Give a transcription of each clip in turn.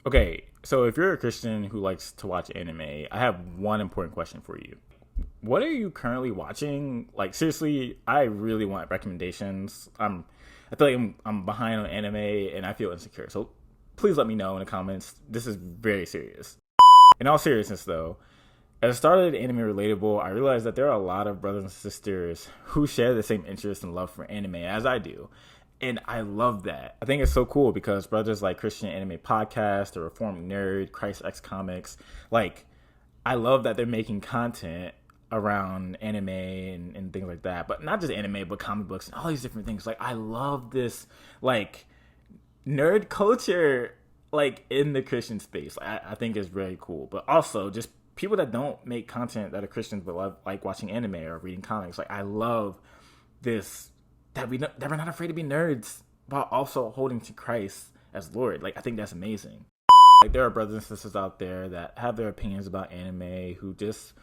Okay, so if you're a Christian who likes to watch anime, I have one important question for you. What are you currently watching? Like seriously, I really want recommendations. I feel like I'm behind on anime and I feel insecure. So please let me know in the comments. This is very serious. In all seriousness though, as I started Anime Relatable, I realized that there are a lot of brothers and sisters who share the same interest and love for anime as I do. And I love that. I think it's so cool because brothers like Christian Anime Podcast, The Reformed Nerd, Christ X Comics, like, I love that they're making content around anime and things like that. But not just anime, but comic books and all these different things. Like, I love this, like, nerd culture, like, in the Christian space. I think it's very cool. But also, just people that don't make content that are Christians but love, like, watching anime or reading comics. Like, I love this that we're not afraid to be nerds while also holding to Christ as Lord. Like, I think that's amazing. Like, there are brothers and sisters out there that have their opinions about anime who just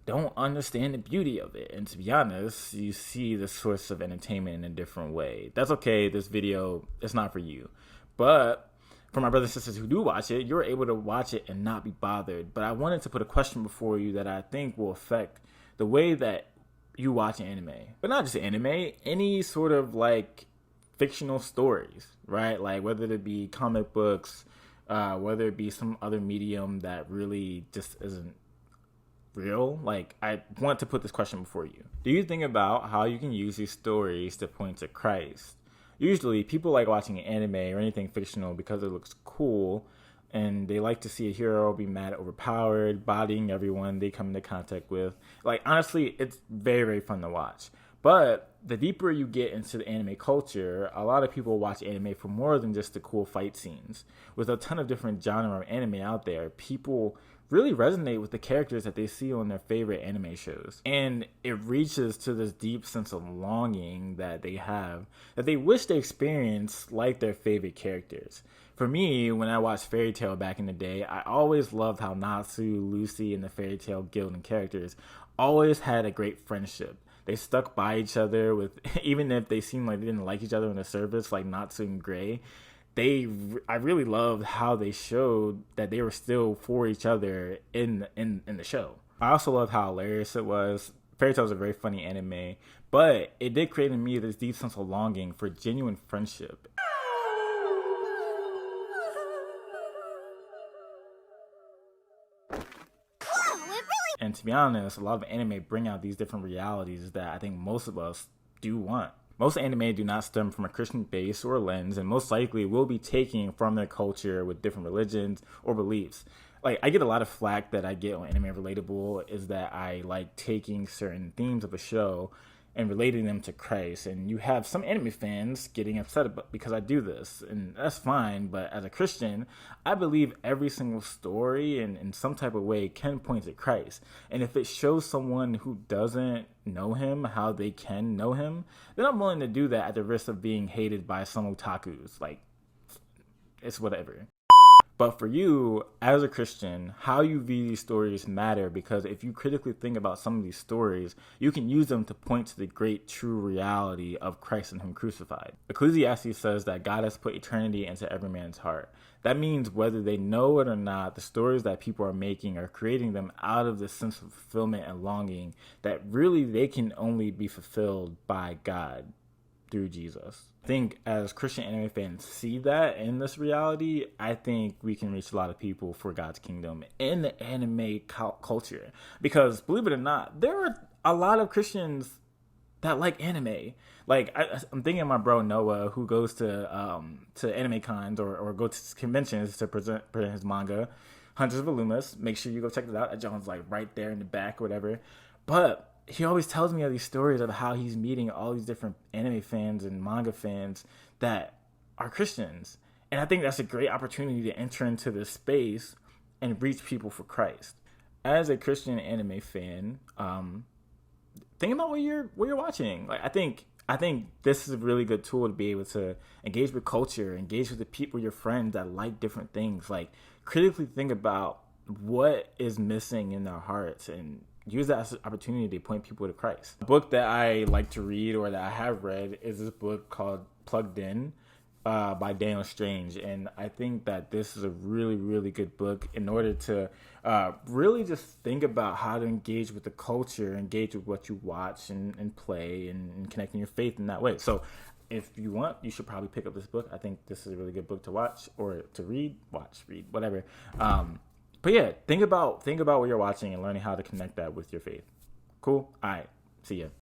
don't understand the beauty of it. And to be honest, you see the source of entertainment in a different way. That's okay. This video is not for you. But for my brothers and sisters who do watch it, you're able to watch it and not be bothered. But I wanted to put a question before you that I think will affect the way that you watch anime. But not just anime, any sort of like fictional stories, right? Like whether it be comic books, whether it be some other medium that really just isn't real. Like, I want to put this question before you. Do you think about how you can use these stories to point to Christ? Usually, people like watching anime or anything fictional because it looks cool, and they like to see a hero be mad, overpowered, bodying everyone they come into contact with. Like, honestly, it's very, very fun to watch. But the deeper you get into the anime culture, a lot of people watch anime for more than just the cool fight scenes. With a ton of different genre of anime out there, people really resonate with the characters that they see on their favorite anime shows. And it reaches to this deep sense of longing that they have, that they wish they experienced like their favorite characters. For me, when I watched Fairy Tail back in the day, I always loved how Natsu, Lucy, and the Fairy Tail Guild and characters always had a great friendship. They stuck by each other with, even if they seemed like they didn't like each other on the surface, like Natsu and Gray. I really loved how they showed that they were still for each other in the show. I also loved how hilarious it was. Fairy Tail is a very funny anime, but it did create in me this deep sense of longing for genuine friendship. And to be honest, a lot of anime bring out these different realities that I think most of us do want. Most anime do not stem from a Christian base or lens, and most likely will be taking from their culture with different religions or beliefs. Like, I get a lot of flack that I get on Anime Relatable is that I like taking certain themes of a show and relating them to Christ. And you have some anime fans getting upset about because I do this, and that's fine. But as a Christian, I believe every single story in some type of way can point to Christ. And if it shows someone who doesn't know him how they can know him, then I'm willing to do that at the risk of being hated by some otakus. Like, it's whatever. But for you, as a Christian, how you view these stories matter, because if you critically think about some of these stories, you can use them to point to the great true reality of Christ and him crucified. Ecclesiastes says that God has put eternity into every man's heart. That means whether they know it or not, the stories that people are making are creating them out of this sense of fulfillment and longing that really they can only be fulfilled by God through Jesus. I think as Christian anime fans see that in this reality, I think we can reach a lot of people for God's kingdom in the anime culture. Because believe it or not, there are a lot of Christians that like anime. Like, I'm thinking of my bro Noah, who goes to anime cons or go to conventions to present his manga, Hunters of Illumis. Make sure you go check it out. That John's like right there in the back or whatever. But he always tells me of these stories of how he's meeting all these different anime fans and manga fans that are Christians. And I think that's a great opportunity to enter into this space and reach people for Christ. As a Christian anime fan, think about what you're watching. Like, I think this is a really good tool to be able to engage with culture, engage with the people, your friends that like different things. Like, critically think about what is missing in their hearts and use that as an opportunity to point people to Christ. A book that I like to read or that I have read is this book called Plugged In. by Daniel Strange, and I think that this is a really, really good book in order to really just think about how to engage with the culture, engage with what you watch and play, and connecting your faith in that way. So if you want, you should probably pick up this book. I think this is a really good book to watch or to read, whatever. But yeah, think about what you're watching and learning how to connect that with your faith. Cool. All right. See ya.